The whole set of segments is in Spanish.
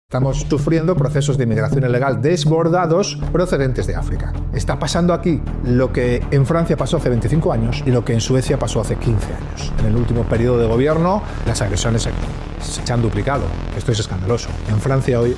Estamos sufriendo procesos de inmigración ilegal desbordados procedentes de África. Está pasando aquí lo que en Francia pasó hace 25 años y lo que en Suecia pasó hace 15 años. En el último periodo de gobierno, las agresiones se han duplicado. Esto es escandaloso. En Francia hoy,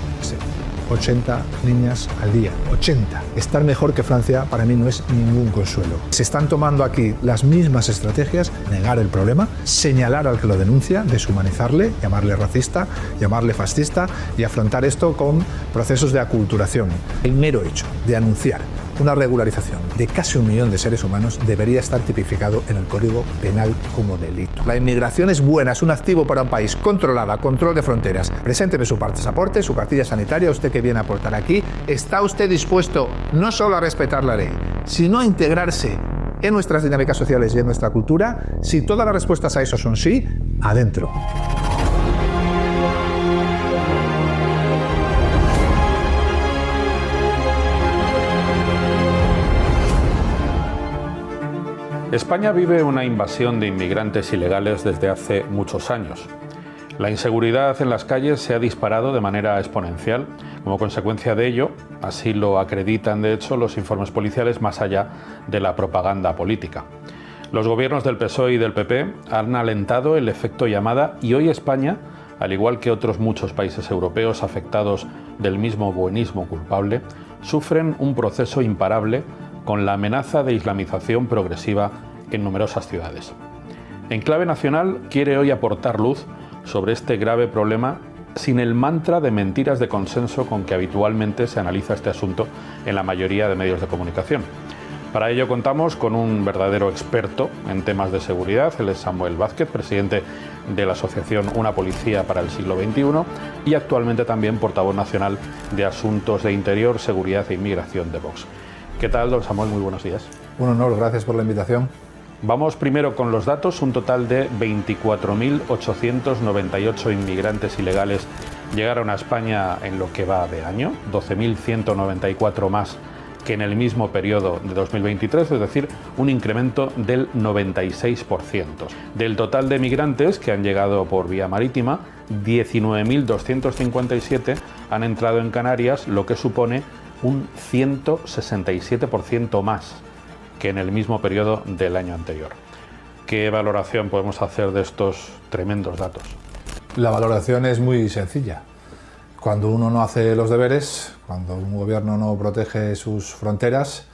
80 niñas al día. 80. Estar mejor que Francia para mí no es ningún consuelo. Se están tomando aquí las mismas estrategias: negar el problema, señalar al que lo denuncia, deshumanizarle, llamarle racista, llamarle fascista y afrontar esto con procesos de aculturación. El mero hecho de anunciar una regularización de casi 1 millón de seres humanos debería estar tipificado en el Código Penal como delito. La inmigración es buena, es un activo para un país. Controlada, control de fronteras. Presénteme su pasaporte, su cartilla sanitaria, usted que viene a aportar aquí. ¿Está usted dispuesto no solo a respetar la ley, sino a integrarse en nuestras dinámicas sociales y en nuestra cultura? Si todas las respuestas a eso son sí, adentro. España vive una invasión de inmigrantes ilegales desde hace muchos años. La inseguridad en las calles se ha disparado de manera exponencial. Como consecuencia de ello, así lo acreditan de hecho los informes policiales más allá de la propaganda política. Los gobiernos del PSOE y del PP han alentado el efecto llamada y hoy España, al igual que otros muchos países europeos afectados del mismo buenismo culpable, sufren un proceso imparable con la amenaza de islamización progresiva en numerosas ciudades. En clave nacional quiere hoy aportar luz sobre este grave problema sin el mantra de mentiras de consenso con que habitualmente se analiza este asunto en la mayoría de medios de comunicación. Para ello contamos con un verdadero experto en temas de seguridad. Él es Samuel Vázquez, presidente de la asociación Una Policía para el Siglo XXI y actualmente también portavoz nacional de Asuntos de Interior, Seguridad e Inmigración de Vox. ¿Qué tal, don Samuel? Muy buenos días. Un honor, gracias por la invitación. Vamos primero con los datos. Un total de 24.898 inmigrantes ilegales llegaron a España en lo que va de año, 12.194 más que en el mismo periodo de 2023, es decir, un incremento del 96%. Del total de migrantes que han llegado por vía marítima, 19.257 han entrado en Canarias, lo que supone un 167% más que en el mismo periodo del año anterior. ¿Qué valoración podemos hacer de estos tremendos datos? La valoración es muy sencilla. Cuando uno no hace los deberes, cuando un gobierno no protege sus fronteras,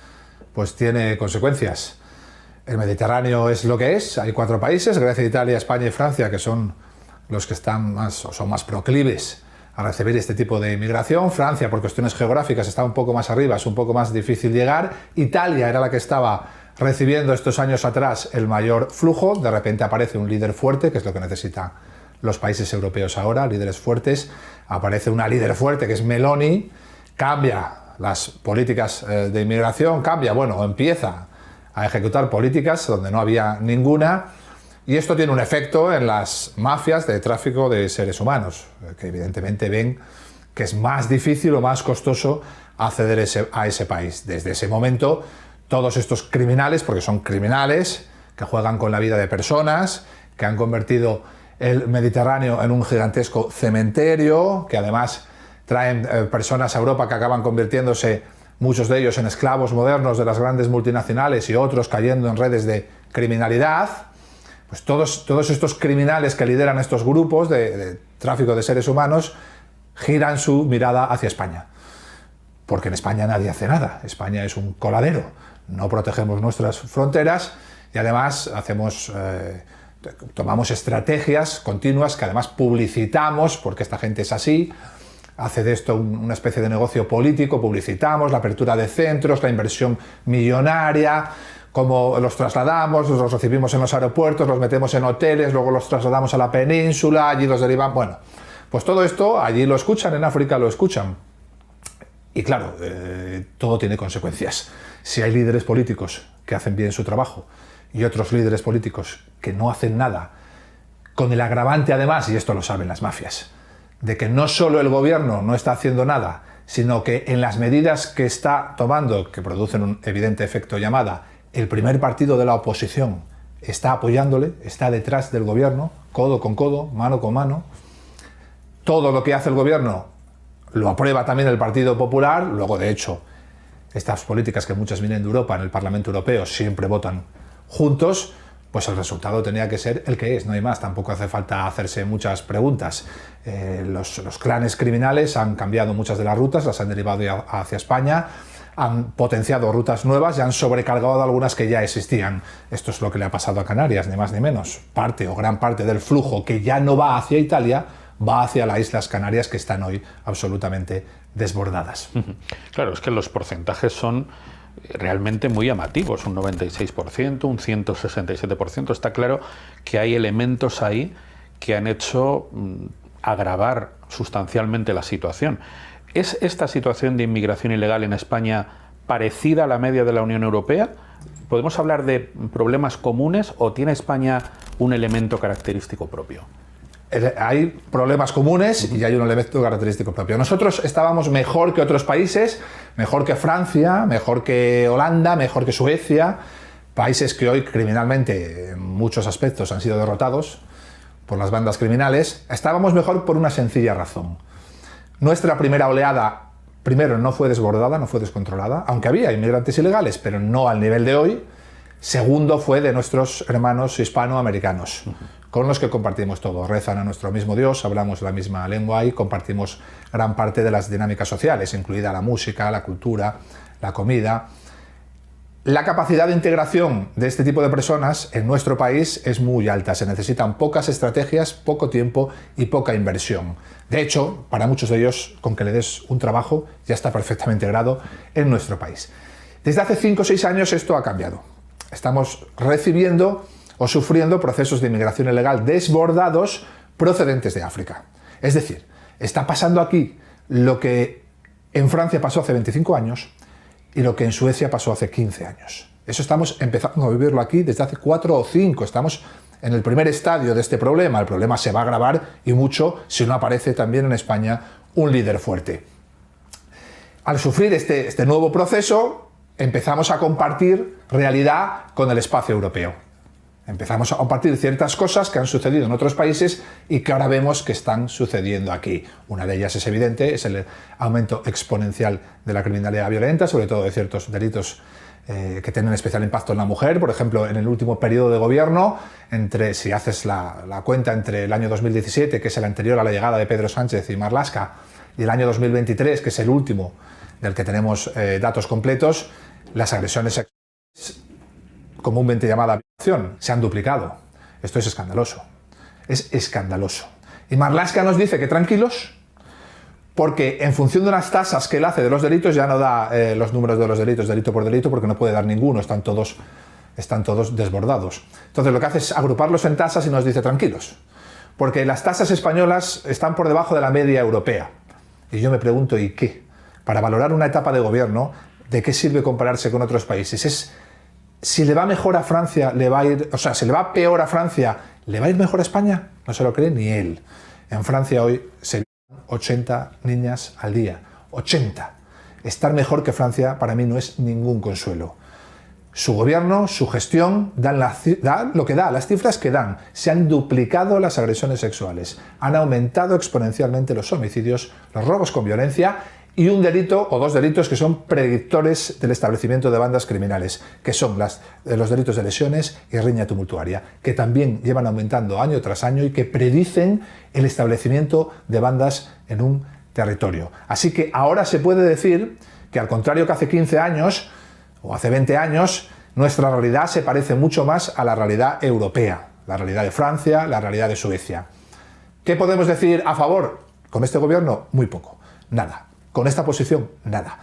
pues tiene consecuencias. El Mediterráneo es lo que es. Hay 4 países, Grecia, Italia, España y Francia, que son los que están más, o son más proclives a recibir este tipo de inmigración. Francia, por cuestiones geográficas, está un poco más arriba, es un poco más difícil llegar. Italia era la que estaba recibiendo estos años atrás el mayor flujo. De repente aparece un líder fuerte, que es lo que necesitan los países europeos ahora, líderes fuertes. Aparece una líder fuerte, que es Meloni, cambia las políticas de inmigración, empieza a ejecutar políticas donde no había ninguna. Y esto tiene un efecto en las mafias de tráfico de seres humanos, que evidentemente ven que es más difícil o más costoso acceder a ese país. Desde ese momento, todos estos criminales, porque son criminales, que juegan con la vida de personas, que han convertido el Mediterráneo en un gigantesco cementerio, que además traen personas a Europa que acaban convirtiéndose, muchos de ellos, en esclavos modernos de las grandes multinacionales y otros cayendo en redes de criminalidad. Pues todos estos criminales que lideran estos grupos de tráfico de seres humanos giran su mirada hacia España. Porque en España nadie hace nada. España es un coladero. No protegemos nuestras fronteras y además tomamos estrategias continuas que además publicitamos, porque esta gente es así. Hace de esto una especie de negocio político. Publicitamos la apertura de centros, la inversión millonaria, cómo los trasladamos, los recibimos en los aeropuertos, los metemos en hoteles, luego los trasladamos a la península, allí los derivan. Bueno, pues todo esto allí lo escuchan, en África lo escuchan. Y claro, todo tiene consecuencias. Si hay líderes políticos que hacen bien su trabajo y otros líderes políticos que no hacen nada, con el agravante además, y esto lo saben las mafias, de que no solo el gobierno no está haciendo nada, sino que en las medidas que está tomando, que producen un evidente efecto llamada, el primer partido de la oposición está apoyándole, está detrás del gobierno, codo con codo, mano con mano. Todo lo que hace el gobierno lo aprueba también el Partido Popular, luego de hecho estas políticas que muchas vienen de Europa en el Parlamento Europeo siempre votan juntos, pues el resultado tenía que ser el que es, no hay más, tampoco hace falta hacerse muchas preguntas. Los clanes criminales han cambiado muchas de las rutas, las han derivado hacia España, han potenciado rutas nuevas y han sobrecargado algunas que ya existían. Esto es lo que le ha pasado a Canarias, ni más ni menos. Parte o gran parte del flujo que ya no va hacia Italia, va hacia las Islas Canarias, que están hoy absolutamente desbordadas. Claro, es que los porcentajes son realmente muy llamativos, un 96%, un 167%. Está claro que hay elementos ahí que han hecho agravar sustancialmente la situación. ¿Es esta situación de inmigración ilegal en España parecida a la media de la Unión Europea? ¿Podemos hablar de problemas comunes o tiene España un elemento característico propio? Hay problemas comunes y hay un elemento característico propio. Nosotros estábamos mejor que otros países, mejor que Francia, mejor que Holanda, mejor que Suecia, países que hoy criminalmente en muchos aspectos han sido derrotados por las bandas criminales. Estábamos mejor por una sencilla razón. Nuestra primera oleada, primero, no fue desbordada, no fue descontrolada, aunque había inmigrantes ilegales, pero no al nivel de hoy. Segundo, fue de nuestros hermanos hispanoamericanos, con los que compartimos todo. Rezan a nuestro mismo Dios, hablamos la misma lengua y compartimos gran parte de las dinámicas sociales, incluida la música, la cultura, la comida. La capacidad de integración de este tipo de personas en nuestro país es muy alta. Se necesitan pocas estrategias, poco tiempo y poca inversión. De hecho, para muchos de ellos, con que le des un trabajo, ya está perfectamente integrado en nuestro país. Desde hace 5 o 6 años esto ha cambiado. Estamos recibiendo o sufriendo procesos de inmigración ilegal desbordados procedentes de África. Es decir, está pasando aquí lo que en Francia pasó hace 25 años y lo que en Suecia pasó hace 15 años. Eso estamos empezando a vivirlo aquí desde hace 4 o 5. Estamos en el primer estadio de este problema. El problema se va a agravar y mucho si no aparece también en España un líder fuerte. Al sufrir este nuevo proceso, empezamos a compartir realidad con el espacio europeo. Empezamos a compartir ciertas cosas que han sucedido en otros países y que ahora vemos que están sucediendo aquí. Una de ellas es evidente, es el aumento exponencial de la criminalidad violenta, sobre todo de ciertos delitos que tienen especial impacto en la mujer. Por ejemplo, en el último periodo de gobierno, si haces la cuenta entre el año 2017, que es el anterior a la llegada de Pedro Sánchez y Marlaska, y el año 2023, que es el último del que tenemos datos completos, las agresiones sexuales, comúnmente llamada violación, se han duplicado. Esto es escandaloso. Es escandaloso. Y Marlaska nos dice que tranquilos, porque en función de unas tasas que él hace de los delitos, ya no da los números de los delitos, delito por delito, porque no puede dar ninguno, están todos desbordados. Entonces lo que hace es agruparlos en tasas y nos dice tranquilos, porque las tasas españolas están por debajo de la media europea. Y yo me pregunto, ¿y qué? Para valorar una etapa de gobierno, ¿de qué sirve compararse con otros países? Si le va mejor a Francia, si le va peor a Francia, ¿le va a ir mejor a España? No se lo cree ni él. En Francia hoy se violan 80 niñas al día. 80. Estar mejor que Francia para mí no es ningún consuelo. Su gobierno, su gestión, da lo que da, las cifras que dan. Se han duplicado las agresiones sexuales, han aumentado exponencialmente los homicidios, los robos con violencia y un delito o 2 delitos que son predictores del establecimiento de bandas criminales, que son los delitos de lesiones y riña tumultuaria, que también llevan aumentando año tras año y que predicen el establecimiento de bandas en un territorio. Así que ahora se puede decir que, al contrario que hace 15 años o hace 20 años, nuestra realidad se parece mucho más a la realidad europea, la realidad de Francia, la realidad de Suecia. ¿Qué podemos decir a favor? Con este gobierno, muy poco, nada. Con esta posición, nada.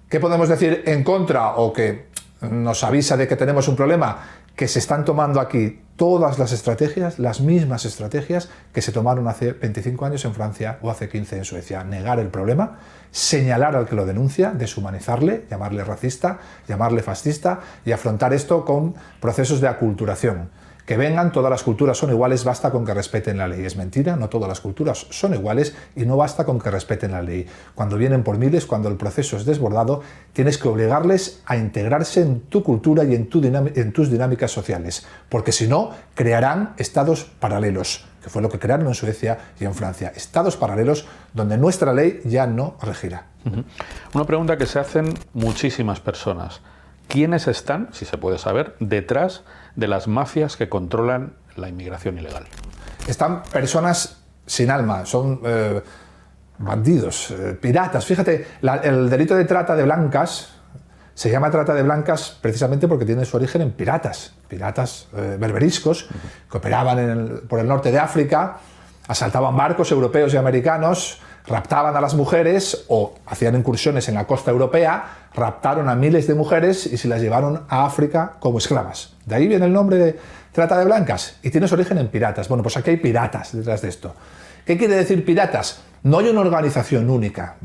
¿Qué podemos decir en contra o que nos avisa de que tenemos un problema? Que se están tomando aquí todas las estrategias, las mismas estrategias que se tomaron hace 25 años en Francia o hace 15 en Suecia. Negar el problema, señalar al que lo denuncia, deshumanizarle, llamarle racista, llamarle fascista y afrontar esto con procesos de aculturación. Que vengan, todas las culturas son iguales, basta con que respeten la ley. Es mentira, no todas las culturas son iguales y no basta con que respeten la ley. Cuando vienen por miles, cuando el proceso es desbordado, tienes que obligarles a integrarse en tu cultura y en tus dinámicas sociales, porque si no, crearán estados paralelos, que fue lo que crearon en Suecia y en Francia. Estados paralelos donde nuestra ley ya no regirá. Una pregunta que se hacen muchísimas personas. ¿Quiénes están, si se puede saber, detrás de las mafias que controlan la inmigración ilegal? Están personas sin alma, son bandidos, piratas. Fíjate, el delito de trata de blancas se llama trata de blancas precisamente porque tiene su origen en piratas berberiscos que operaban por el norte de África, asaltaban barcos europeos y americanos, raptaban a las mujeres o hacían incursiones en la costa europea, raptaron a miles de mujeres y se las llevaron a África como esclavas. De ahí viene el nombre de trata de blancas y tiene su origen en piratas. Bueno, pues aquí hay piratas detrás de esto. ¿Qué quiere decir piratas? No hay una organización única,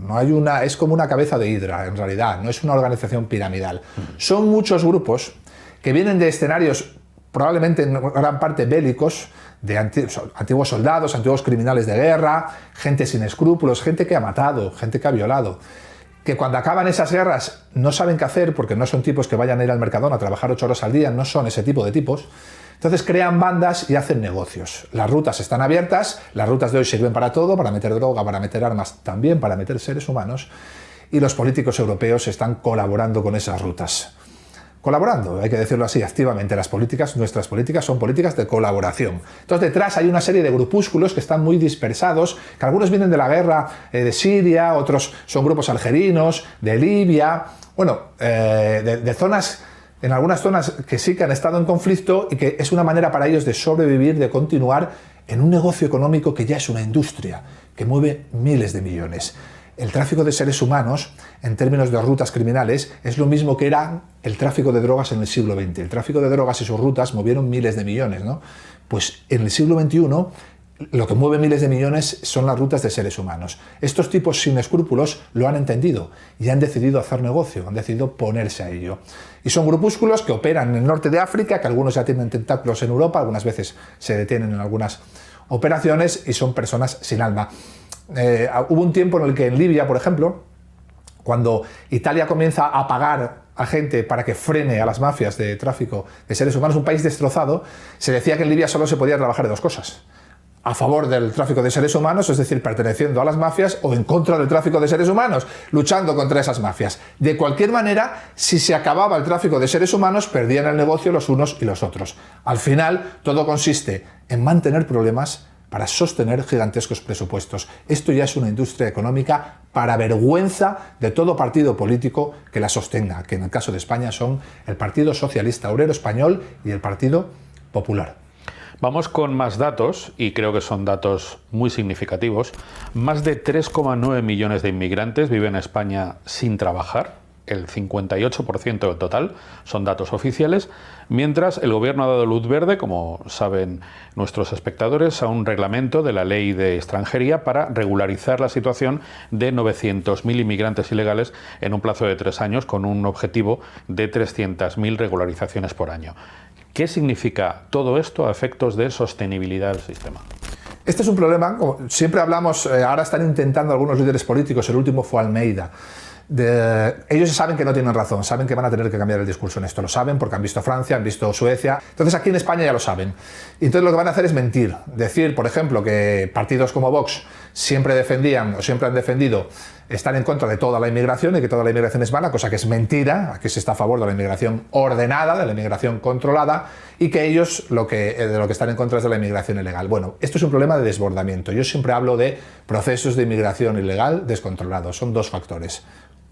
es como una cabeza de hidra en realidad, no es una organización piramidal. Son muchos grupos que vienen de escenarios probablemente en gran parte bélicos, de antiguos soldados, antiguos criminales de guerra, gente sin escrúpulos, gente que ha matado, gente que ha violado, que cuando acaban esas guerras no saben qué hacer porque no son tipos que vayan a ir al Mercadona a trabajar 8 horas al día, no son ese tipo de tipos. Entonces crean bandas y hacen negocios. Las rutas están abiertas, las rutas de hoy sirven para todo, para meter droga, para meter armas, también para meter seres humanos, y los políticos europeos están colaborando con esas rutas. Colaborando, hay que decirlo así, activamente. Nuestras políticas son políticas de colaboración. Entonces detrás hay una serie de grupúsculos que están muy dispersados, que algunos vienen de la guerra de Siria, otros son grupos algerinos, de Libia, bueno, de zonas, en algunas zonas que sí que han estado en conflicto y que es una manera para ellos de sobrevivir, de continuar en un negocio económico que ya es una industria, que mueve miles de millones. El tráfico de seres humanos, en términos de rutas criminales, es lo mismo que era el tráfico de drogas en el siglo XX. El tráfico de drogas y sus rutas movieron miles de millones, ¿no? Pues en el siglo XXI lo que mueve miles de millones son las rutas de seres humanos. Estos tipos sin escrúpulos lo han entendido y han decidido hacer negocio, han decidido ponerse a ello. Y son grupúsculos que operan en el norte de África, que algunos ya tienen tentáculos en Europa, algunas veces se detienen en algunas operaciones y son personas sin alma. Hubo un tiempo en el que en Libia, por ejemplo, cuando Italia comienza a pagar a gente para que frene a las mafias de tráfico de seres humanos, un país destrozado, se decía que en Libia solo se podía trabajar de dos cosas: a favor del tráfico de seres humanos, es decir, perteneciendo a las mafias, o en contra del tráfico de seres humanos, luchando contra esas mafias. De cualquier manera, si se acababa el tráfico de seres humanos, perdían el negocio los unos y los otros. Al final, todo consiste en mantener problemas para sostener gigantescos presupuestos. Esto ya es una industria económica para vergüenza de todo partido político que la sostenga, que en el caso de España son el Partido Socialista Obrero Español y el Partido Popular. Vamos con más datos, y creo que son datos muy significativos. Más de 3,9 millones de inmigrantes viven en España sin trabajar. El 58% del total son datos oficiales, mientras el Gobierno ha dado luz verde, como saben nuestros espectadores, a un reglamento de la Ley de Extranjería para regularizar la situación de 900.000 inmigrantes ilegales en un plazo de 3 años, con un objetivo de 300.000 regularizaciones por año. ¿Qué significa todo esto a efectos de sostenibilidad del sistema? Este es un problema, como siempre hablamos, ahora están intentando algunos líderes políticos, el último fue Almeida. Ellos saben que no tienen razón, saben que van a tener que cambiar el discurso en esto, lo saben porque han visto Francia, han visto Suecia, entonces aquí en España ya lo saben. Y entonces lo que van a hacer es mentir, decir, por ejemplo, que partidos como Vox siempre defendían o siempre han defendido estar en contra de toda la inmigración y que toda la inmigración es mala, cosa que es mentira. Aquí se está a favor de la inmigración ordenada, de la inmigración controlada, y que ellos de lo que están en contra es de la inmigración ilegal. Bueno, esto es un problema de desbordamiento. Yo siempre hablo de procesos de inmigración ilegal descontrolados. Son dos factores.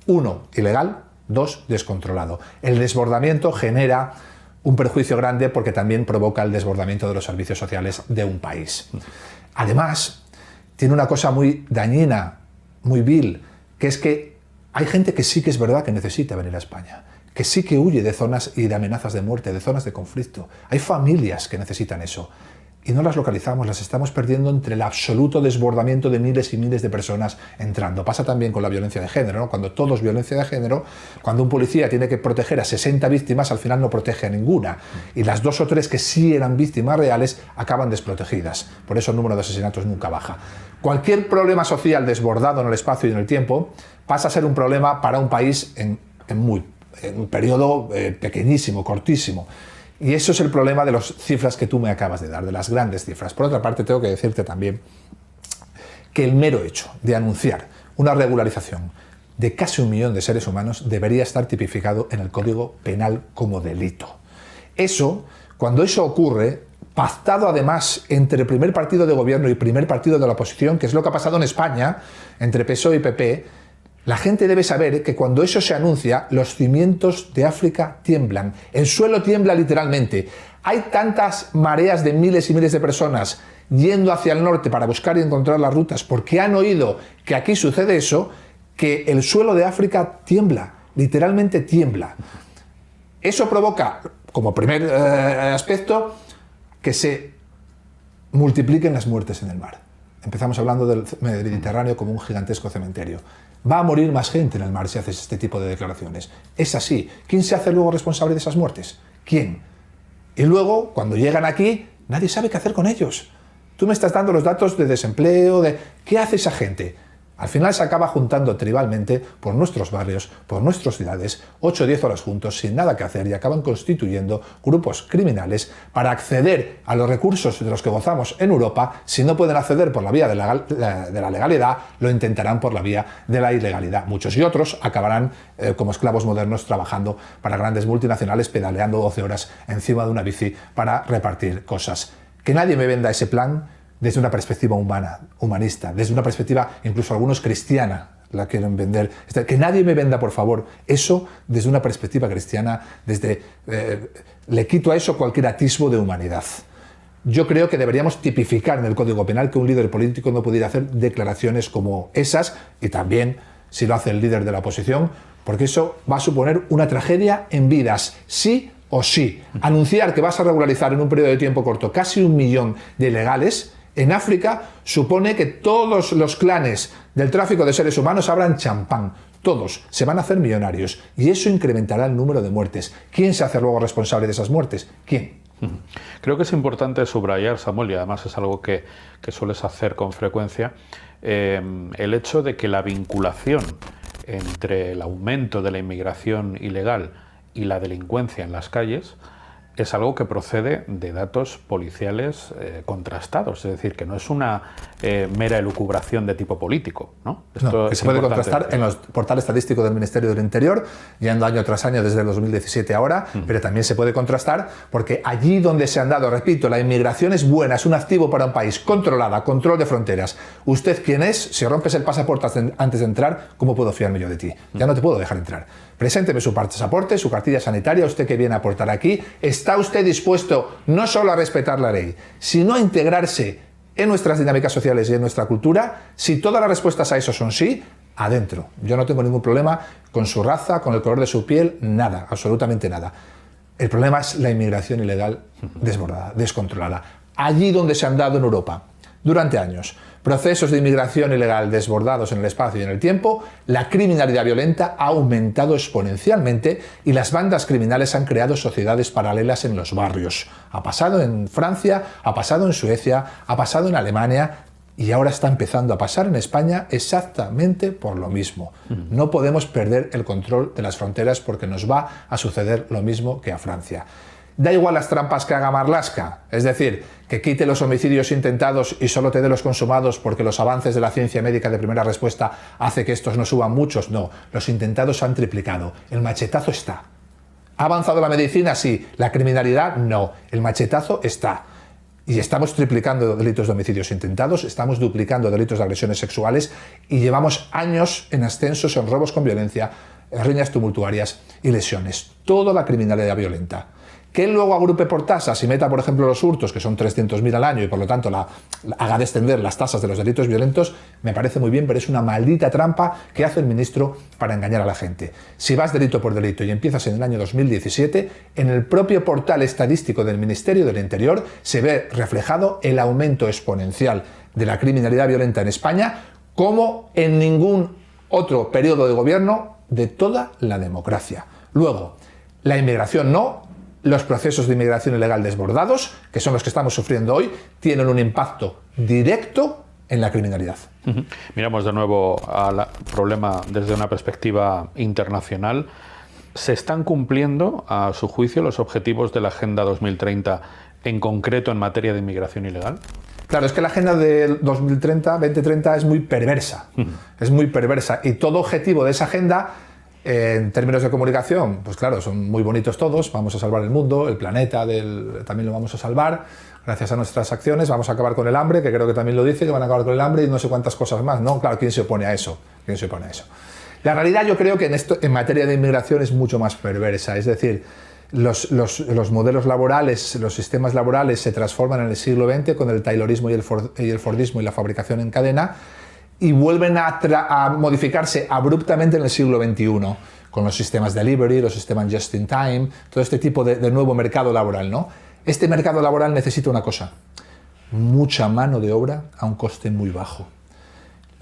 1, ilegal; 2, descontrolado. El desbordamiento genera un perjuicio grande porque también provoca el desbordamiento de los servicios sociales de un país. Además, tiene una cosa muy dañina, muy vil, que es que hay gente que sí que es verdad que necesita venir a España, que sí que huye de zonas y de amenazas de muerte, de zonas de conflicto. Hay familias que necesitan eso. y no las localizamos, las estamos perdiendo entre el absoluto desbordamiento de miles y miles de personas entrando. Pasa también con la violencia de género, ¿no? Cuando todo es violencia de género, cuando un policía tiene que proteger a 60 víctimas, al final no protege a ninguna. Y las 2 o 3 que sí eran víctimas reales acaban desprotegidas. Por eso el número de asesinatos nunca baja. Cualquier problema social desbordado en el espacio y en el tiempo pasa a ser un problema para un país en un periodo pequeñísimo, cortísimo. Y eso es el problema de las cifras que tú me acabas de dar, de las grandes cifras. Por otra parte, tengo que decirte también que el mero hecho de anunciar una regularización de casi 1 millón de seres humanos debería estar tipificado en el Código Penal como delito. Cuando eso ocurre, pactado además entre el primer partido de gobierno y el primer partido de la oposición, que es lo que ha pasado en España, entre PSOE y PP, la gente debe saber que cuando eso se anuncia, los cimientos de África tiemblan. El suelo tiembla literalmente. Hay tantas mareas de miles y miles de personas yendo hacia el norte para buscar y encontrar las rutas porque han oído que aquí sucede eso, que el suelo de África tiembla, literalmente tiembla. Eso provoca, como primer aspecto, que se multipliquen las muertes en el mar. Empezamos hablando del Mediterráneo como un gigantesco cementerio. Va a morir más gente en el mar si haces este tipo de declaraciones. Es así. ¿Quién se hace luego responsable de esas muertes? ¿Quién? Y luego, cuando llegan aquí, nadie sabe qué hacer con ellos. Tú me estás dando los datos de desempleo, ¿qué hace esa gente? Al final se acaba juntando tribalmente por nuestros barrios, por nuestras ciudades, 8 o 10 horas juntos, sin nada que hacer, y acaban constituyendo grupos criminales para acceder a los recursos de los que gozamos en Europa. Si no pueden acceder por la vía de la legalidad, lo intentarán por la vía de la ilegalidad. Muchos y otros acabarán como esclavos modernos trabajando para grandes multinacionales, pedaleando 12 horas encima de una bici para repartir cosas. Que nadie me venda ese plan desde una perspectiva humanista, desde una perspectiva incluso algunos cristiana, la quieren vender. Que nadie me venda, por favor, eso desde una perspectiva cristiana, le quito a eso cualquier atisbo de humanidad. Yo creo que deberíamos tipificar en el Código Penal que un líder político no pudiera hacer declaraciones como esas, y también si lo hace el líder de la oposición, porque eso va a suponer una tragedia en vidas, sí o sí. Anunciar que vas a regularizar en un periodo de tiempo corto casi 1 millón de ilegales en África supone que todos los clanes del tráfico de seres humanos abran champán. Todos se van a hacer millonarios y eso incrementará el número de muertes. ¿Quién se hace luego responsable de esas muertes? ¿Quién? Creo que es importante subrayar, Samuel, y además es algo que sueles hacer con frecuencia, el hecho de que la vinculación entre el aumento de la inmigración ilegal y la delincuencia en las calles es algo que procede de datos policiales contrastados, es decir, que no es una mera elucubración de tipo político, ¿no? Esto que se puede contrastar en los portales estadísticos del Ministerio del Interior, yendo año tras año desde el 2017 ahora, pero también se puede contrastar porque allí donde se han dado, repito, la inmigración es buena, es un activo para un país, controlada, control de fronteras. ¿Usted quién es? Si rompes el pasaporte antes de entrar, ¿cómo puedo fiarme yo de ti? Ya no te puedo dejar entrar. Presénteme su pasaporte, su cartilla sanitaria, usted que viene a aportar aquí. ¿Está usted dispuesto no solo a respetar la ley, sino a integrarse en nuestras dinámicas sociales y en nuestra cultura? Si todas las respuestas a eso son sí, adentro. Yo no tengo ningún problema con su raza, con el color de su piel, nada, absolutamente nada. El problema es la inmigración ilegal desbordada, descontrolada. Allí donde se han dado en Europa, durante años, procesos de inmigración ilegal desbordados en el espacio y en el tiempo, la criminalidad violenta ha aumentado exponencialmente y las bandas criminales han creado sociedades paralelas en los barrios. Ha pasado en Francia, ha pasado en Suecia, ha pasado en Alemania y ahora está empezando a pasar en España exactamente por lo mismo. No podemos perder el control de las fronteras porque nos va a suceder lo mismo que a Francia. Da igual las trampas que haga Marlaska, es decir, que quite los homicidios intentados y solo te dé los consumados porque los avances de la ciencia médica de primera respuesta hace que estos no suban muchos. No, los intentados se han triplicado. El machetazo está. ¿Ha avanzado la medicina? Sí. ¿La criminalidad? No. El machetazo está. Y estamos triplicando delitos de homicidios intentados, estamos duplicando delitos de agresiones sexuales y llevamos años en ascensos en robos con violencia, riñas tumultuarias y lesiones. Toda la criminalidad violenta. Que él luego agrupe por tasas y meta, por ejemplo, los hurtos, que son 300.000 al año, y por lo tanto haga descender las tasas de los delitos violentos, me parece muy bien, pero es una maldita trampa que hace el ministro para engañar a la gente. Si vas delito por delito y empiezas en el año 2017, en el propio portal estadístico del Ministerio del Interior se ve reflejado el aumento exponencial de la criminalidad violenta en España, como en ningún otro periodo de gobierno de toda la democracia. Luego, la inmigración no. Los procesos de inmigración ilegal desbordados, que son los que estamos sufriendo hoy, tienen un impacto directo en la criminalidad. Miramos de nuevo al problema desde una perspectiva internacional. ¿Se están cumpliendo, a su juicio, los objetivos de la Agenda 2030, en concreto en materia de inmigración ilegal? Claro, es que la Agenda de 2030 es muy perversa. Es muy perversa. Y todo objetivo de esa agenda, en términos de comunicación, pues claro, son muy bonitos todos, vamos a salvar el mundo, el planeta también lo vamos a salvar, gracias a nuestras acciones, vamos a acabar con el hambre, que creo que también lo dice, que van a acabar con el hambre y no sé cuántas cosas más, ¿no? Claro, ¿quién se opone a eso? ¿Quién se opone a eso? La realidad yo creo que en materia de inmigración es mucho más perversa, es decir, los modelos laborales, los sistemas laborales se transforman en el siglo XX con el taylorismo y el fordismo y la fabricación en cadena, y vuelven a modificarse abruptamente en el siglo XXI, con los sistemas delivery, los sistemas just in time, todo este tipo de nuevo mercado laboral, ¿no? Este mercado laboral necesita una cosa: mucha mano de obra a un coste muy bajo.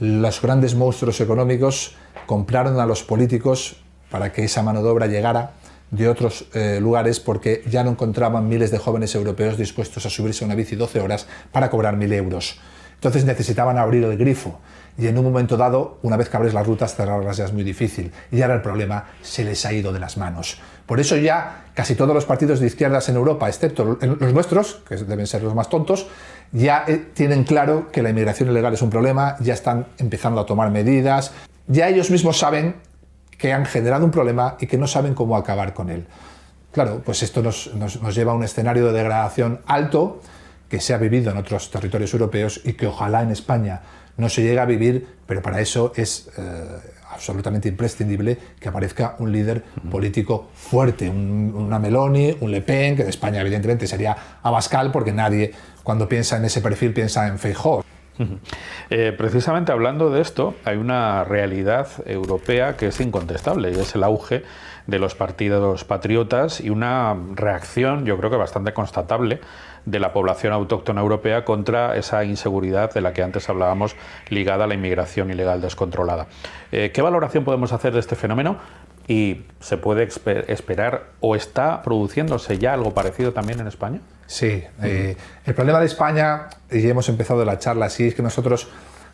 Los grandes monstruos económicos compraron a los políticos para que esa mano de obra llegara de otros lugares, porque ya no encontraban miles de jóvenes europeos dispuestos a subirse a una bici 12 horas para cobrar 1.000 euros. Entonces necesitaban abrir el grifo, y en un momento dado, una vez que abres las rutas, cerrarlas ya es muy difícil, y ahora el problema se les ha ido de las manos. Por eso ya casi todos los partidos de izquierdas en Europa, excepto los nuestros, que deben ser los más tontos, ya tienen claro que la inmigración ilegal es un problema, ya están empezando a tomar medidas, ya ellos mismos saben que han generado un problema y que no saben cómo acabar con él. Claro, pues esto nos lleva a un escenario de degradación alto, que se ha vivido en otros territorios europeos y que ojalá en España no se llegue a vivir, pero para eso es absolutamente imprescindible que aparezca un líder político fuerte, una Meloni, un Le Pen, que de España evidentemente sería Abascal, porque nadie cuando piensa en ese perfil piensa en Feijóo. Precisamente hablando de esto, hay una realidad europea que es incontestable, y es el auge de los partidos patriotas y una reacción, yo creo que bastante constatable, de la población autóctona europea contra esa inseguridad de la que antes hablábamos, ligada a la inmigración ilegal descontrolada. ¿Qué valoración podemos hacer de este fenómeno? ¿Y se puede esperar o está produciéndose ya algo parecido también en España? Sí, el problema de España, y hemos empezado la charla así, es que nosotros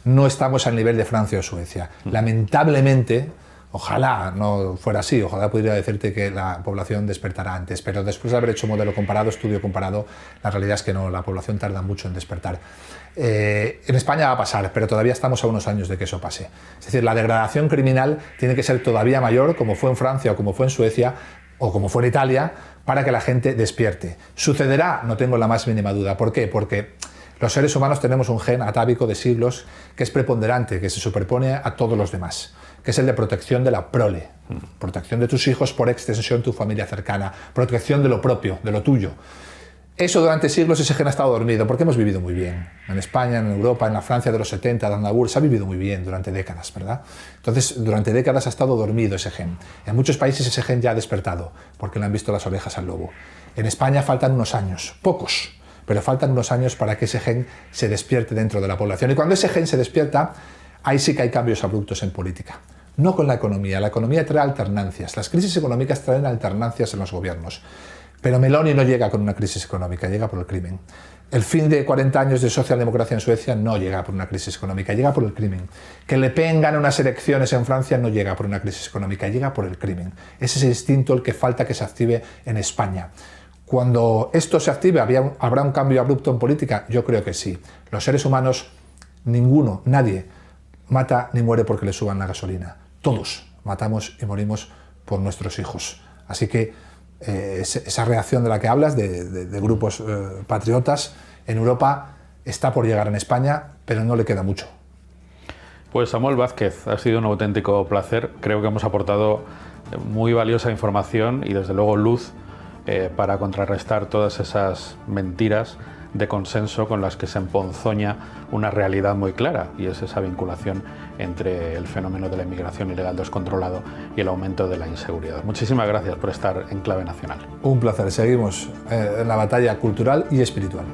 no estamos al nivel de Francia o Suecia. Lamentablemente, ojalá no fuera así, ojalá pudiera decirte que la población despertará antes, pero después de haber hecho modelo comparado, estudio comparado, la realidad es que no, la población tarda mucho en despertar. En España va a pasar, pero todavía estamos a unos años de que eso pase. Es decir, la degradación criminal tiene que ser todavía mayor, como fue en Francia o como fue en Suecia, o como fue en Italia, para que la gente despierte. ¿Sucederá? No tengo la más mínima duda. ¿Por qué? Porque los seres humanos tenemos un gen atávico de siglos que es preponderante, que se superpone a todos los demás, que es el de protección de la prole, protección de tus hijos, por extensión tu familia cercana, protección de lo propio, de lo tuyo. Eso durante siglos ese gen ha estado dormido, porque hemos vivido muy bien. En España, en Europa, en la Francia de los 70, de Aznavour, se ha vivido muy bien durante décadas, ¿verdad? Entonces, durante décadas ha estado dormido ese gen. En muchos países ese gen ya ha despertado, porque le han visto las orejas al lobo. En España faltan unos años, pocos, pero faltan unos años para que ese gen se despierte dentro de la población. Y cuando ese gen se despierta, ahí sí que hay cambios abruptos en política. No con la economía trae alternancias. Las crisis económicas traen alternancias en los gobiernos. Pero Meloni no llega con una crisis económica, llega por el crimen. El fin de 40 años de socialdemocracia en Suecia no llega por una crisis económica, llega por el crimen. Que Le Pen gane unas elecciones en Francia no llega por una crisis económica, llega por el crimen. Ese es el instinto el que falta que se active en España. Cuando esto se active, ¿habrá un cambio abrupto en política? Yo creo que sí. Los seres humanos, ninguno, nadie, mata ni muere porque le suban la gasolina. Todos matamos y morimos por nuestros hijos. Así que esa reacción de la que hablas, de grupos patriotas en Europa, está por llegar en España, pero no le queda mucho. Pues Samuel Vázquez, ha sido un auténtico placer. Creo que hemos aportado muy valiosa información y desde luego luz para contrarrestar todas esas mentiras de consenso con las que se emponzoña una realidad muy clara, y es esa vinculación entre el fenómeno de la inmigración ilegal descontrolado y el aumento de la inseguridad. Muchísimas gracias por estar en Clave Nacional. Un placer. Seguimos en la batalla cultural y espiritual.